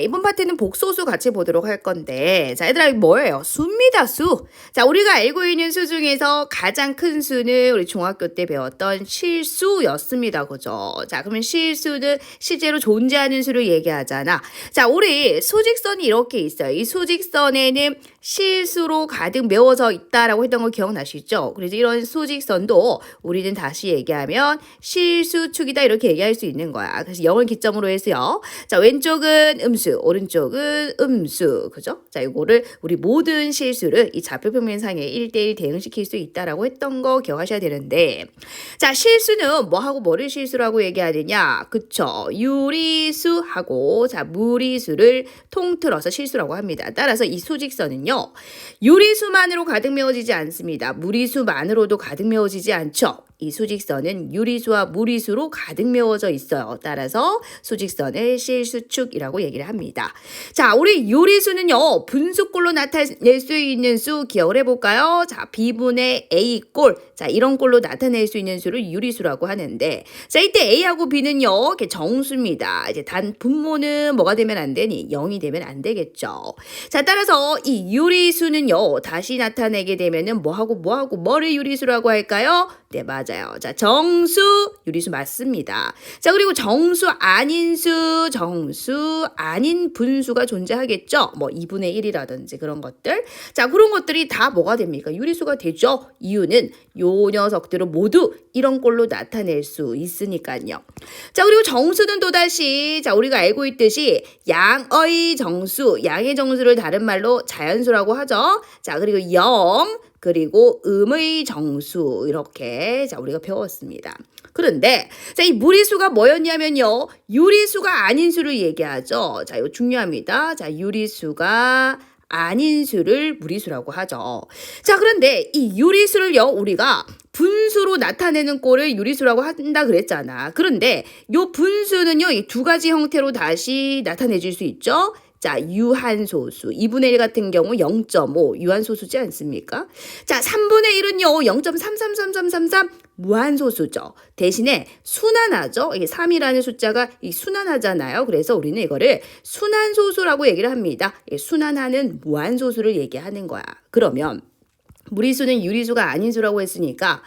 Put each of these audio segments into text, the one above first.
이번 파트는 복소수 같이 보도록 할 건데, 자, 얘들아, 이거 뭐예요? 수입니다, 수. 자, 우리가 알고 있는 수 중에서 가장 큰 수는 우리 중학교 때 배웠던 실수였습니다. 그죠? 자, 그러면 실수는 실제로 존재하는 수를 얘기하잖아. 자, 우리 수직선이 이렇게 있어요. 이 수직선에는 실수로 가득 메워져 있다라고 했던 거 기억나시죠? 그래서 이런 수직선도 우리는 다시 얘기하면 실수축이다 이렇게 얘기할 수 있는 거야. 그래서 0을 기점으로 해서요. 자, 왼쪽은 음수, 오른쪽은 음수. 그죠? 자, 이거를 우리 모든 실수를 이 좌표평면상에 1대1 대응시킬 수 있다라고 했던 거 기억하셔야 되는데, 자, 실수는 뭐하고 뭐를 실수라고 얘기하느냐? 그쵸? 유리수하고 자, 무리수를 통틀어서 실수라고 합니다. 따라서 이 수직선은요, 유리수만으로 가득 메워지지 않습니다. 무리수만으로도 가득 메워지지 않죠. 이 수직선은 유리수와 무리수로 가득 메워져 있어요. 따라서 수직선을 실수축이라고 얘기를 합니다. 자, 우리 유리수는요, 분수꼴로 나타낼 수 있는 수 기억을 해볼까요? 자, B분의 A꼴. 자, 이런 꼴로 나타낼 수 있는 수를 유리수라고 하는데, 자, 이때 A하고 B는요, 정수입니다. 이제 단 분모는 뭐가 되면 안 되니? 0이 되면 안 되겠죠. 자, 따라서 이 유리수는요, 다시 나타내게 되면은 뭐를 유리수라고 할까요? 네, 맞아요. 자, 정수, 유리수 맞습니다. 자, 그리고 정수 아닌 분수가 존재하겠죠? 뭐 2분의 1이라든지 그런 것들. 자, 그런 것들이 다 뭐가 됩니까? 유리수가 되죠? 이유는 요 녀석들은 모두 이런 꼴로 나타낼 수 있으니까요. 자, 그리고 정수는 또다시, 자, 우리가 알고 있듯이 양의 정수를 다른 말로 자연수라고 하죠. 자, 그리고 0, 그리고 음의 정수 이렇게 자 우리가 배웠습니다. 그런데 자 이 무리수가 뭐였냐면요, 유리수가 아닌 수를 얘기하죠. 자 이거 중요합니다. 자 유리수가 아닌 수를 무리수라고 하죠. 자 그런데 이 유리수를요 우리가 분수로 나타내는 꼴을 유리수라고 한다 그랬잖아. 그런데 요 분수는요 이 두 가지 형태로 다시 나타내줄 수 있죠. 자, 유한소수. 2분의 1 같은 경우 0.5 유한소수지 않습니까? 자, 3분의 1은요. 0.33333 무한소수죠. 대신에 순환하죠. 이게 3이라는 숫자가 순환하잖아요. 그래서 우리는 이거를 순환소수라고 얘기를 합니다. 순환하는 무한소수를 얘기하는 거야. 그러면 무리수는 유리수가 아닌 수라고 했으니까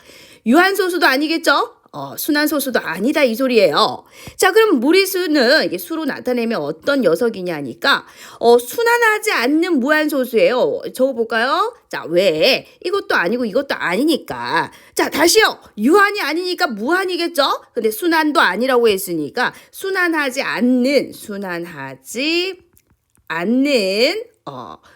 유한소수도 아니겠죠? 순환소수도 아니다 이 소리예요. 자, 그럼 무리수는 이게 수로 나타내면 어떤 녀석이냐니까 순환하지 않는 무한소수예요. 적어볼까요? 자, 왜? 이것도 아니고 이것도 아니니까. 자, 다시요. 유한이 아니니까 무한이겠죠? 근데 순환도 아니라고 했으니까 순환하지 않는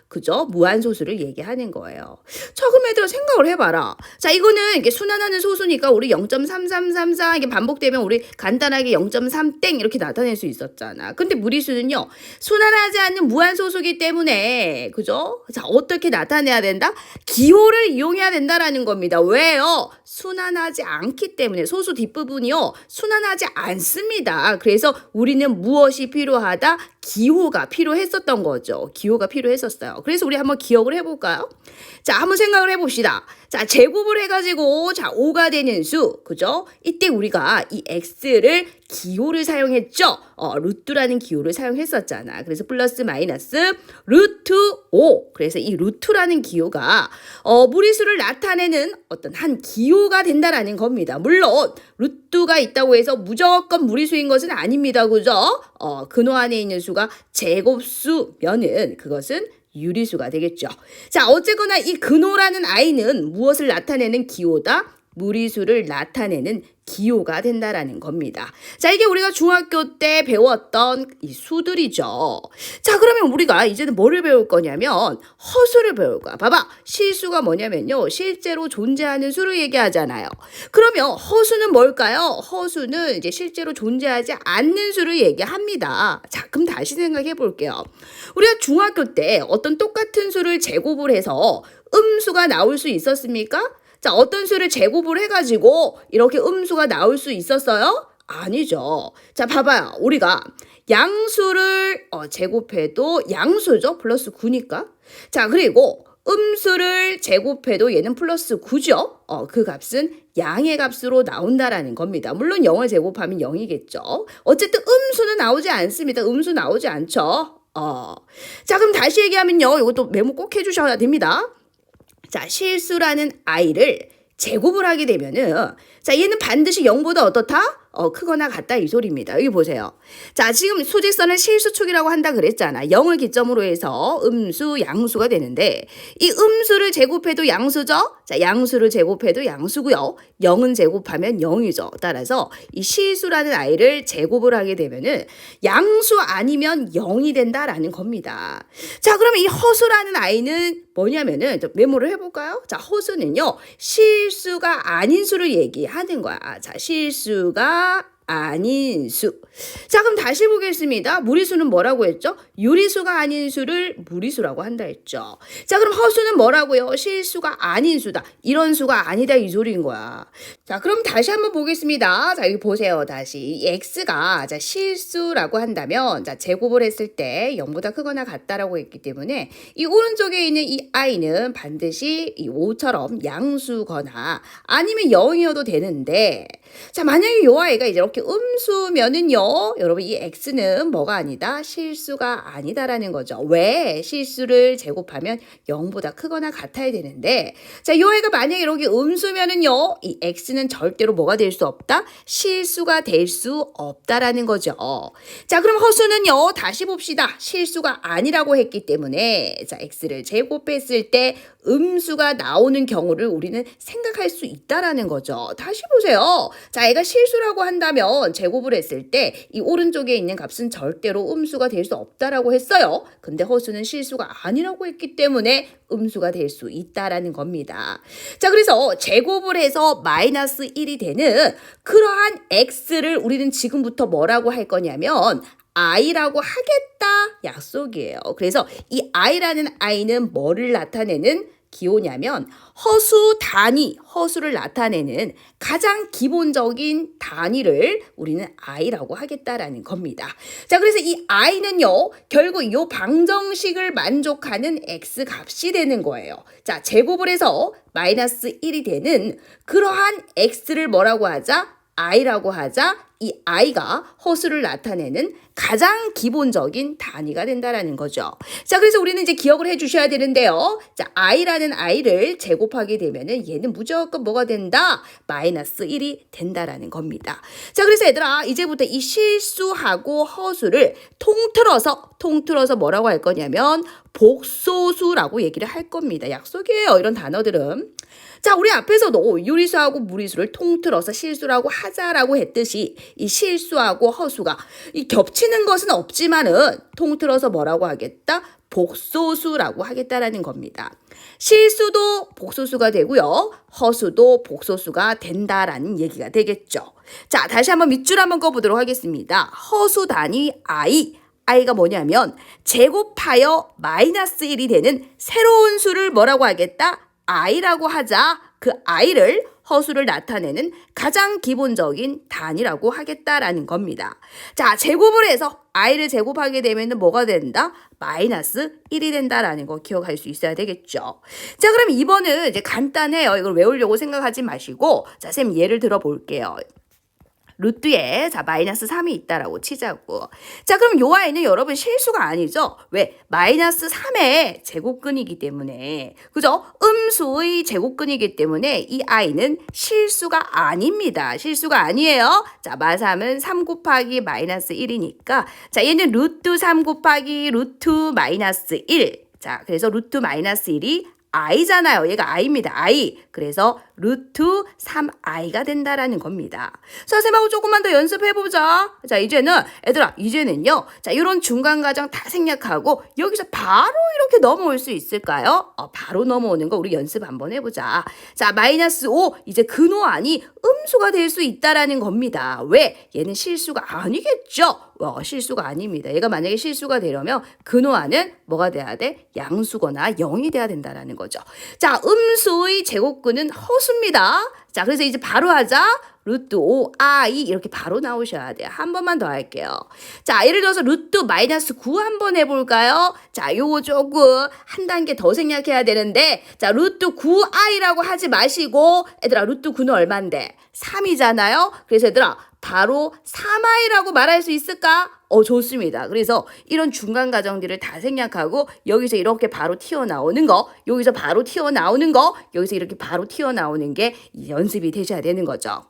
그죠? 무한소수를 얘기하는 거예요. 자, 그럼 얘들아 생각을 해봐라. 자, 이거는 이게 순환하는 소수니까 우리 0.3334 이게 반복되면 우리 간단하게 0.3땡 이렇게 나타낼 수 있었잖아. 근데 무리수는요, 순환하지 않는 무한소수기 때문에, 그죠? 자, 어떻게 나타내야 된다? 기호를 이용해야 된다라는 겁니다. 왜요? 순환하지 않기 때문에 소수 뒷부분이요, 순환하지 않습니다. 그래서 우리는 무엇이 필요하다? 기호가 필요했었던 거죠. 기호가 필요했었어요. 그래서 우리 한번 기억을 해볼까요? 자, 한번 생각을 해봅시다. 자, 제곱을 해가지고, 자, 5가 되는 수, 그죠? 이때 우리가 이 x를 기호를 사용했죠? 루트라는 기호를 사용했었잖아. 그래서 플러스 마이너스 루트 5. 그래서 이 루트라는 기호가, 무리수를 나타내는 어떤 한 기호가 된다라는 겁니다. 물론, 루트가 있다고 해서 무조건 무리수인 것은 아닙니다. 그죠? 근호 안에 있는 수가 제곱수면은 그것은 유리수가 되겠죠. 자, 어쨌거나 이 근호라는 아이는 무엇을 나타내는 기호다? 무리수를 나타내는 기호가 된다라는 겁니다. 자, 이게 우리가 중학교 때 배웠던 이 수들이죠. 자, 그러면 우리가 이제는 뭐를 배울 거냐면 허수를 배울 거야. 봐봐. 실수가 뭐냐면요, 실제로 존재하는 수를 얘기하잖아요. 그러면 허수는 뭘까요? 허수는 이제 실제로 존재하지 않는 수를 얘기합니다. 자, 그럼 다시 생각해 볼게요. 우리가 중학교 때 어떤 똑같은 수를 제곱을 해서 음수가 나올 수 있었습니까? 자, 어떤 수를 제곱을 해가지고 이렇게 음수가 나올 수 있었어요? 아니죠. 자, 봐봐요. 우리가 양수를 제곱해도 양수죠. 플러스 9니까. 자, 그리고 음수를 제곱해도 얘는 플러스 9죠. 그 값은 양의 값으로 나온다라는 겁니다. 물론 0을 제곱하면 0이겠죠. 어쨌든 음수는 나오지 않습니다. 음수 나오지 않죠. 어. 자, 그럼 다시 얘기하면요. 이것도 메모 꼭 해주셔야 됩니다. 자, 실수라는 i를 제곱을 하게 되면은, 자, 얘는 반드시 0보다 어떻다? 크거나 같다 이 소리입니다. 여기 보세요. 자, 지금 수직선을 실수축이라고 한다 그랬잖아. 0을 기점으로 해서 음수, 양수가 되는데 이 음수를 제곱해도 양수죠? 자, 양수를 제곱해도 양수고요. 0은 제곱하면 0이죠. 따라서 이 실수라는 i를 제곱을 하게 되면은 양수 아니면 0이 된다라는 겁니다. 자, 그러면 이 허수라는 i는 뭐냐면은 메모를 해볼까요? 자, 허수는요 실수가 아닌 수를 얘기하는 거야. 자, 실수가 아닌 수. 자, 그럼 다시 보겠습니다. 무리수는 뭐라고 했죠? 유리수가 아닌 수를 무리수라고 한다 했죠. 자, 그럼 허수는 뭐라고요? 실수가 아닌 수다. 이런 수가 아니다 이 소리인 거야. 자, 그럼 다시 한번 보겠습니다. 자, 여기 보세요. 다시 이 x가 자 실수라고 한다면 자 제곱을 했을 때 0보다 크거나 같다라고 했기 때문에 이 오른쪽에 있는 이 i는 반드시 이 5처럼 양수거나 아니면 0이어도 되는데 자, 만약에 요 아이가 이제 이렇게 음수면은요, 여러분 이 x는 뭐가 아니다? 실수가 아니다라는 거죠. 왜? 실수를 제곱하면 0보다 크거나 같아야 되는데 자, 요 아이가 만약에 이렇게 음수면은요, 이 x는 절대로 뭐가 될 수 없다? 실수가 될 수 없다라는 거죠. 자, 그럼 허수는요, 다시 봅시다. 실수가 아니라고 했기 때문에 자, x를 제곱했을 때 음수가 나오는 경우를 우리는 생각할 수 있다라는 거죠. 다시 보세요. 자, 얘가 실수라고 한다면 제곱을 했을 때 이 오른쪽에 있는 값은 절대로 음수가 될 수 없다라고 했어요. 근데 허수는 실수가 아니라고 했기 때문에 음수가 될 수 있다라는 겁니다. 자, 그래서 제곱을 해서 마이너스 1이 되는 그러한 x를 우리는 지금부터 뭐라고 할 거냐면 i라고 하겠다 약속이에요. 그래서 이 i라는 i는 뭐를 나타내는 기호냐면 허수 단위, 허수를 나타내는 가장 기본적인 단위를 우리는 i라고 하겠다라는 겁니다. 자, 그래서 이 i는요, 결국 이 방정식을 만족하는 x 값이 되는 거예요. 자, 제곱을 해서 마이너스 1이 되는 그러한 x를 뭐라고 하자? i라고 하자. 이 i가 허수를 나타내는 가장 기본적인 단위가 된다라는 거죠. 자, 그래서 우리는 이제 기억을 해주셔야 되는데요. 자, i라는 i를 제곱하게 되면은 얘는 무조건 뭐가 된다? 마이너스 1이 된다라는 겁니다. 자, 그래서 얘들아, 이제부터 이 실수하고 허수를 통틀어서 뭐라고 할 거냐면 복소수라고 얘기를 할 겁니다. 약속이에요. 이런 단어들은. 자, 우리 앞에서도 유리수하고 무리수를 통틀어서 실수라고 하자라고 했듯이 이 실수하고 허수가 이 겹치는 것은 없지만은 통틀어서 뭐라고 하겠다? 복소수라고 하겠다라는 겁니다. 실수도 복소수가 되고요. 허수도 복소수가 된다라는 얘기가 되겠죠. 자, 다시 한번 밑줄 한번 꺼보도록 하겠습니다. 허수 단위 i가 뭐냐면 제곱하여 마이너스 1이 되는 새로운 수를 뭐라고 하겠다? i라고 하자. 그 i를 허수를 나타내는 가장 기본적인 단위라고 하겠다라는 겁니다. 자, 제곱을 해서 i를 제곱하게 되면 뭐가 된다? 마이너스 1이 된다라는 거 기억할 수 있어야 되겠죠. 자, 그럼 이번은 이제 간단해요. 이걸 외우려고 생각하지 마시고 자, 쌤 예를 들어 볼게요. 루트에 자 마이너스 3이 있다라고 치자고. 자, 그럼 요 아이는 여러분 실수가 아니죠. 왜? 마이너스 3의 제곱근이기 때문에, 그죠? 음수의 제곱근이기 때문에 이 아이는 실수가 아닙니다. 실수가 아니에요. 자, 마3은 3 곱하기 마이너스 1이니까 자, 얘는 루트 3 곱하기 루트 마이너스 1. 자, 그래서 루트 마이너스 1이 i잖아요. 얘가 i입니다. i. 그래서 루트 3i가 된다라는 겁니다. 선생님하고 조금만 더 연습해보자. 자, 이제는요. 자, 이런 중간과정 다 생략하고 여기서 바로 이렇게 넘어올 수 있을까요? 바로 넘어오는 거 우리 연습 한번 해보자. 자, 마이너스 5. 이제 근호안이 음수가 될 수 있다라는 겁니다. 왜? 얘는 실수가 아니겠죠? 실수가 아닙니다. 얘가 만약에 실수가 되려면 근호안은 뭐가 돼야 돼? 양수거나 0이 돼야 된다라는 거죠. 자, 음수의 제곱근은 허수입니다. 자, 그래서 이제 바로 하자. 루트 5i 이렇게 바로 나오셔야 돼요. 한 번만 더 할게요. 자, 예를 들어서 루트 마이너스 9 한번 해볼까요? 자, 요거 조금 한 단계 더 생략해야 되는데 자, 루트 9i라고 하지 마시고 얘들아 루트 9는 얼만데? 3이잖아요. 그래서 얘들아 바로 3i라고 말할 수 있을까? 좋습니다. 그래서 이런 중간 과정들을 다 생략하고 여기서 이렇게 바로 튀어나오는 거, 여기서 바로 튀어나오는 거, 여기서 이렇게 바로 튀어나오는 게 연습이 되셔야 되는 거죠.